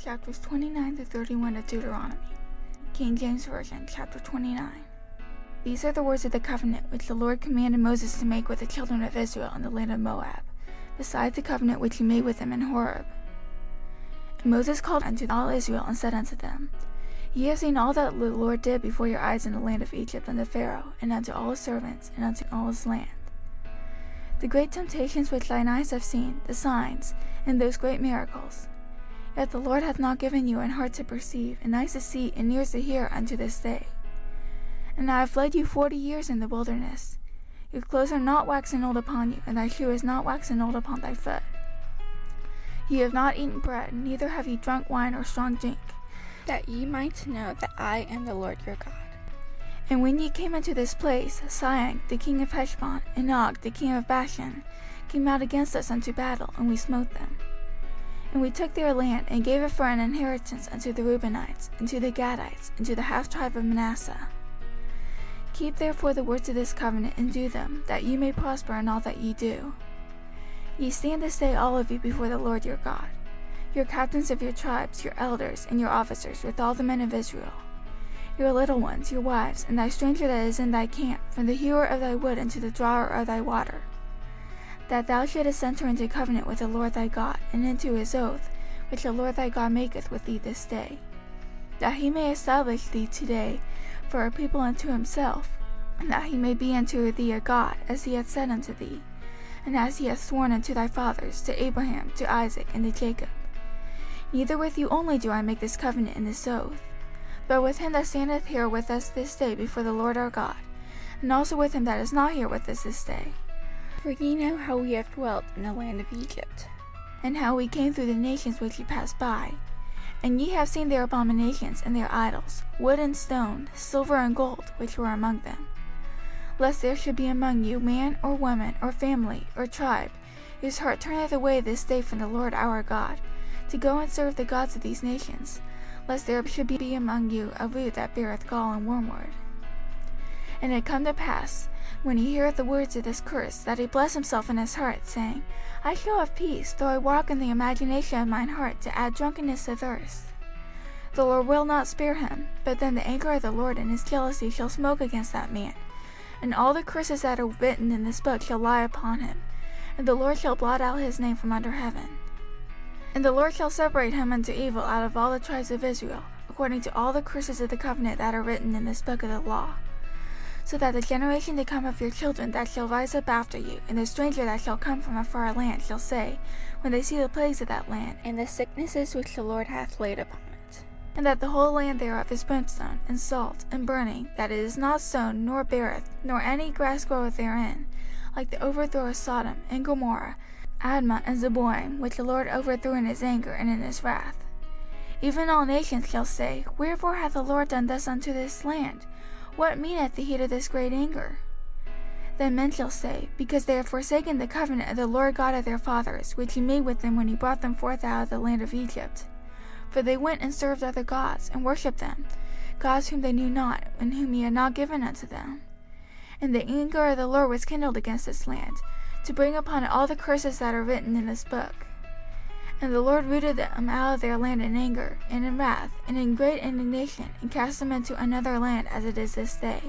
Chapters 29 to 31 of Deuteronomy. King James Version, Chapter 29. These are the words of the covenant which the Lord commanded Moses to make with the children of Israel in the land of Moab, besides the covenant which he made with them in Horeb. And Moses called unto all Israel and said unto them, Ye have seen all that the Lord did before your eyes in the land of Egypt unto Pharaoh, and unto all his servants, and unto all his land. The great temptations which thine eyes have seen, the signs, and those great miracles. Yet the Lord hath not given you an heart to perceive, and eyes to see, and ears to hear unto this day. And I have led you 40 years in the wilderness. Your clothes are not waxen old upon you, and thy shoe is not waxen old upon thy foot. Ye have not eaten bread, neither have ye drunk wine or strong drink, that ye might know that I am the Lord your God. And when ye came into this place, Sihon the king of Heshbon, and Og the king of Bashan, came out against us unto battle, and we smote them. And we took their land, and gave it for an inheritance unto the Reubenites, and to the Gadites, and to the half-tribe of Manasseh. Keep therefore the words of this covenant, and do them, that ye may prosper in all that ye do. Ye stand this day all of you before the Lord your God, your captains of your tribes, your elders, and your officers, with all the men of Israel, your little ones, your wives, and thy stranger that is in thy camp, from the hewer of thy wood unto the drawer of thy water, that thou shouldest enter into covenant with the Lord thy God, and into his oath, which the Lord thy God maketh with thee this day, that he may establish thee today for a people unto himself, and that he may be unto thee a God, as he hath said unto thee, and as he hath sworn unto thy fathers, to Abraham, to Isaac, and to Jacob. Neither with you only do I make this covenant and this oath, but with him that standeth here with us this day before the Lord our God, and also with him that is not here with us this day. For ye know how we have dwelt in the land of Egypt, and how we came through the nations which ye passed by. And ye have seen their abominations and their idols, wood and stone, silver and gold, which were among them. Lest there should be among you man or woman or family or tribe, whose heart turneth away this day from the Lord our God, to go and serve the gods of these nations, lest there should be among you a root that beareth gall and wormwood. And it come to pass, when he heareth the words of this curse, that he bless himself in his heart, saying, I shall have peace, though I walk in the imagination of mine heart to add drunkenness to thirst. The Lord will not spare him, but then the anger of the Lord and his jealousy shall smoke against that man, and all the curses that are written in this book shall lie upon him, and the Lord shall blot out his name from under heaven. And the Lord shall separate him unto evil out of all the tribes of Israel, according to all the curses of the covenant that are written in this book of the law, so that the generation to come of your children that shall rise up after you, and the stranger that shall come from a far land shall say, when they see the plagues of that land, and the sicknesses which the Lord hath laid upon it, and that the whole land thereof is brimstone, and salt, and burning, that it is not sown, nor beareth, nor any grass groweth therein, like the overthrow of Sodom, and Gomorrah, Admah, and Zeboim, which the Lord overthrew in his anger and in his wrath. Even all nations shall say, Wherefore hath the Lord done thus unto this land? What meaneth the heat of this great anger? Then men shall say, Because they have forsaken the covenant of the Lord God of their fathers, which he made with them when he brought them forth out of the land of Egypt. For they went and served other gods, and worshipped them, gods whom they knew not, and whom he had not given unto them. And the anger of the Lord was kindled against this land, to bring upon it all the curses that are written in this book. And the Lord rooted them out of their land in anger, and in wrath, and in great indignation, and cast them into another land as it is this day.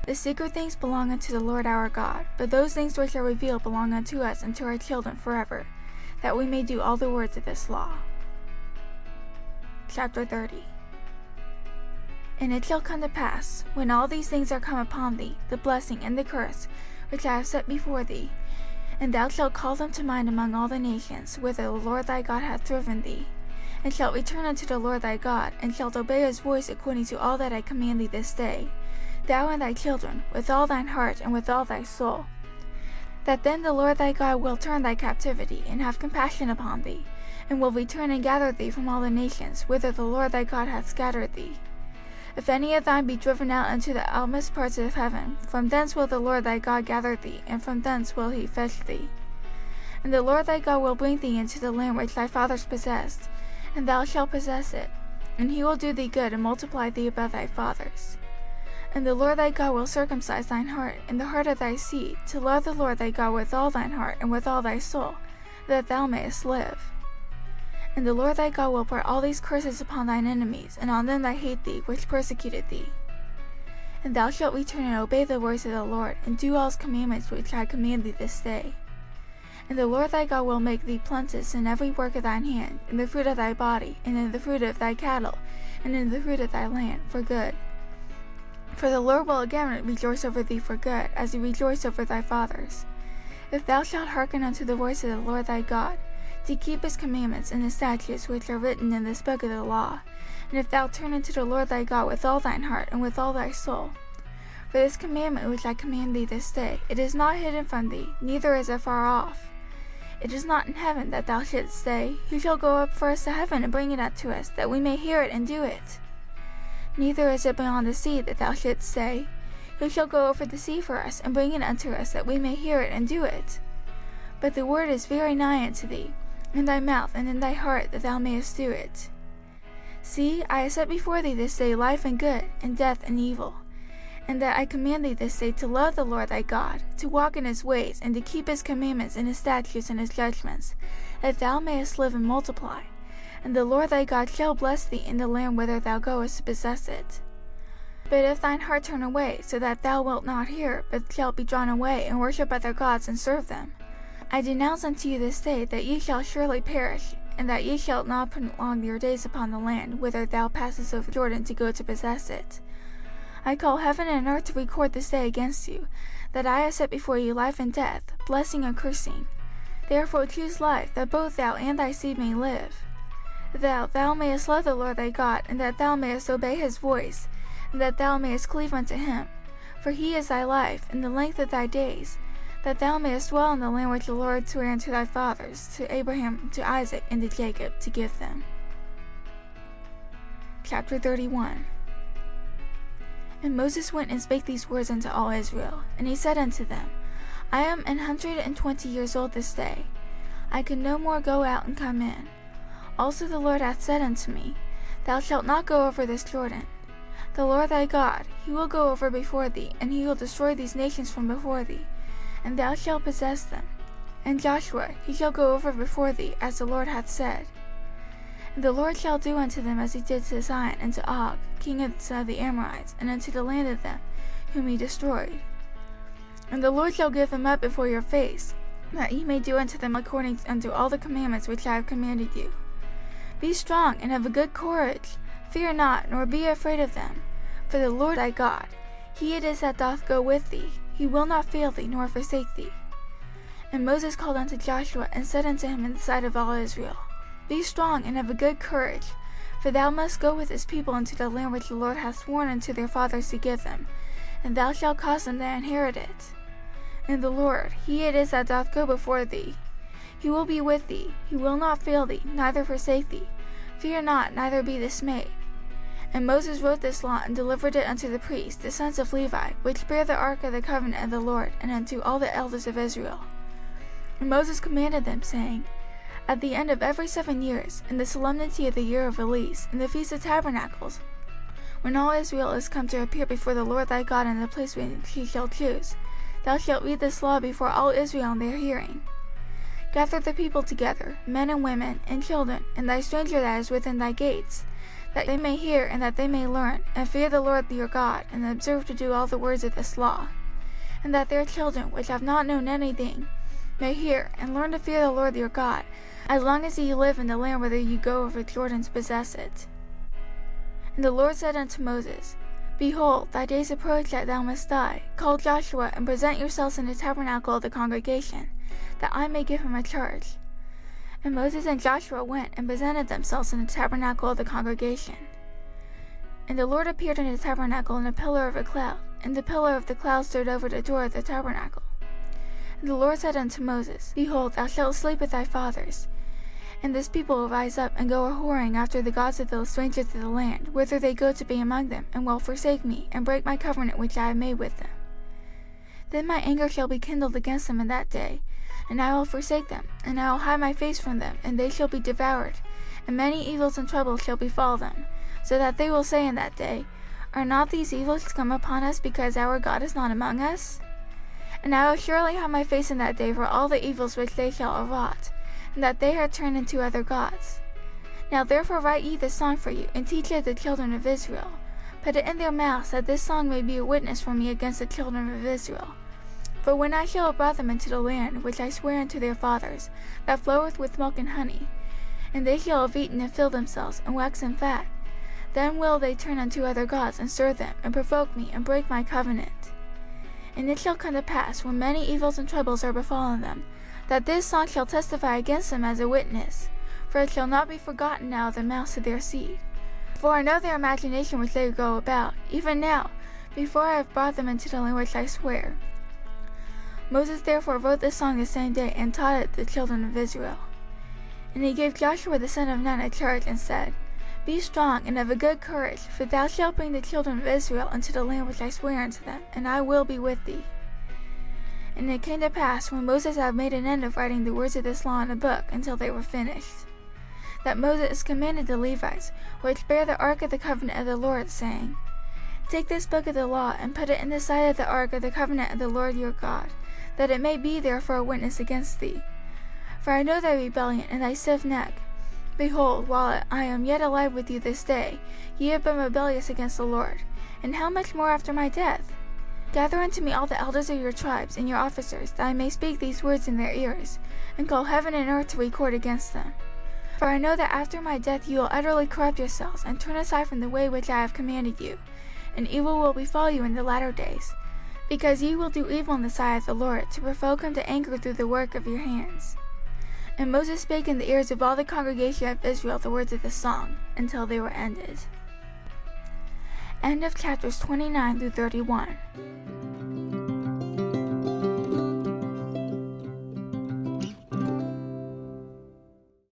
The secret things belong unto the Lord our God, but those things which are revealed belong unto us and to our children forever, that we may do all the words of this law. Chapter 30. And it shall come to pass, when all these things are come upon thee, the blessing and the curse, which I have set before thee, and thou shalt call them to mind among all the nations, whither the Lord thy God hath driven thee, and shalt return unto the Lord thy God, and shalt obey his voice according to all that I command thee this day, thou and thy children, with all thine heart and with all thy soul. That then the Lord thy God will turn thy captivity, and have compassion upon thee, and will return and gather thee from all the nations, whither the Lord thy God hath scattered thee. If any of thine be driven out into the outmost parts of heaven, from thence will the Lord thy God gather thee, and from thence will he fetch thee. And the Lord thy God will bring thee into the land which thy fathers possessed, and thou shalt possess it, and he will do thee good and multiply thee above thy fathers. And the Lord thy God will circumcise thine heart and the heart of thy seed, to love the Lord thy God with all thine heart and with all thy soul, that thou mayest live. And the Lord thy God will pour all these curses upon thine enemies, and on them that hate thee, which persecuted thee. And thou shalt return and obey the voice of the Lord, and do all his commandments which I command thee this day. And the Lord thy God will make thee plenteous in every work of thine hand, in the fruit of thy body, and in the fruit of thy cattle, and in the fruit of thy land, for good. For the Lord will again rejoice over thee for good, as he rejoiced over thy fathers. If thou shalt hearken unto the voice of the Lord thy God, to keep his commandments and his statutes which are written in this book of the law, and if thou turn unto the Lord thy God with all thine heart and with all thy soul. For this commandment which I command thee this day, it is not hidden from thee, neither is it far off. It is not in heaven, that thou shouldst say, Who shall go up for us to heaven and bring it unto us, that we may hear it and do it? Neither is it beyond the sea, that thou shouldst say, Who shall go over the sea for us and bring it unto us, that we may hear it and do it? But the word is very nigh unto thee, in thy mouth and in thy heart, that thou mayest do it. See, I have set before thee this day life and good, and death and evil. And that I command thee this day to love the Lord thy God, to walk in his ways, and to keep his commandments and his statutes and his judgments, that thou mayest live and multiply. And the Lord thy God shall bless thee in the land whither thou goest to possess it. But if thine heart turn away, so that thou wilt not hear, but shalt be drawn away, and worship other gods, and serve them, I denounce unto you this day that ye shall surely perish, and that ye shall not prolong your days upon the land, whither thou passest over Jordan to go to possess it. I call heaven and earth to record this day against you, that I have set before you life and death, blessing and cursing. Therefore choose life, that both thou and thy seed may live. That thou mayest love the Lord thy God, and that thou mayest obey his voice, and that thou mayest cleave unto him. For he is thy life, and the length of thy days, that thou mayest dwell in the land which the Lord sware unto thy fathers, to Abraham, to Isaac, and to Jacob, to give them. Chapter 31. And Moses went and spake these words unto all Israel. And he said unto them, I am 120 years old this day. I can no more go out and come in. Also the Lord hath said unto me, Thou shalt not go over this Jordan. The Lord thy God, he will go over before thee, and he will destroy these nations from before thee, and thou shalt possess them. And Joshua, he shall go over before thee, as the Lord hath said. And the Lord shall do unto them as he did to Sihon and to Og, king of the Amorites, and unto the land of them, whom he destroyed. And the Lord shall give them up before your face, that ye may do unto them according unto all the commandments which I have commanded you. Be strong, and have a good courage. Fear not, nor be afraid of them. For the Lord thy God, he it is that doth go with thee. He will not fail thee, nor forsake thee. And Moses called unto Joshua, and said unto him in the sight of all Israel, Be strong, and have a good courage, for thou must go with this people into the land which the Lord hath sworn unto their fathers to give them, and thou shalt cause them to inherit it. And the Lord, he it is that doth go before thee. He will be with thee, he will not fail thee, neither forsake thee. Fear not, neither be dismayed. And Moses wrote this law, and delivered it unto the priests, the sons of Levi, which bear the ark of the covenant of the Lord, and unto all the elders of Israel. And Moses commanded them, saying, At the end of every 7 years, in the solemnity of the year of release, in the feast of tabernacles, when all Israel is come to appear before the Lord thy God in the place which he shall choose, thou shalt read this law before all Israel in their hearing. Gather the people together, men and women, and children, and thy stranger that is within thy gates, that they may hear, and that they may learn, and fear the Lord your God, and observe to do all the words of this law, and that their children, which have not known anything, may hear, and learn to fear the Lord your God, as long as ye live in the land whither ye go over Jordan to possess it. And the Lord said unto Moses, Behold, thy days approach that thou must die. Call Joshua, and present yourselves in the tabernacle of the congregation, that I may give him a charge. And Moses and Joshua went, and presented themselves in the tabernacle of the congregation. And the Lord appeared in the tabernacle in a pillar of a cloud, and the pillar of the cloud stood over the door of the tabernacle. And the Lord said unto Moses, Behold, thou shalt sleep with thy fathers, and this people will rise up, and go a-whoring after the gods of the strangers of the land, whither they go to be among them, and will forsake me, and break my covenant which I have made with them. Then my anger shall be kindled against them in that day, and I will forsake them, and I will hide my face from them, and they shall be devoured, and many evils and troubles shall befall them, so that they will say in that day, Are not these evils come upon us because our God is not among us? And I will surely hide my face in that day for all the evils which they shall have wrought, and that they are turned into other gods. Now therefore write ye this song for you, and teach it the children of Israel. Put it in their mouths, that this song may be a witness for me against the children of Israel. For when I shall have brought them into the land, which I swear unto their fathers, that floweth with milk and honey, and they shall have eaten and filled themselves, and waxen fat, then will they turn unto other gods, and serve them, and provoke me, and break my covenant. And it shall come to pass, when many evils and troubles are befallen them, that this song shall testify against them as a witness, for it shall not be forgotten out of the mouths of their seed. For I know their imagination which they go about, even now, before I have brought them into the land which I swear. Moses therefore wrote this song the same day, and taught it the children of Israel. And he gave Joshua the son of Nun a charge, and said, Be strong, and of a good courage, for thou shalt bring the children of Israel into the land which I swear unto them, and I will be with thee. And it came to pass, when Moses had made an end of writing the words of this law in a book, until they were finished, that Moses commanded the Levites, which bare the ark of the covenant of the Lord, saying, Take this book of the law, and put it in the side of the ark of the covenant of the Lord your God, that it may be there for a witness against thee. For I know thy rebellion, and thy stiff neck. Behold, while I am yet alive with you this day, ye have been rebellious against the Lord, and how much more after my death? Gather unto me all the elders of your tribes, and your officers, that I may speak these words in their ears, and call heaven and earth to record against them. For I know that after my death you will utterly corrupt yourselves, and turn aside from the way which I have commanded you, and evil will befall you in the latter days, because ye will do evil in the sight of the Lord, to provoke him to anger through the work of your hands. And Moses spake in the ears of all the congregation of Israel the words of this song, until they were ended. End of chapters 29 through 31.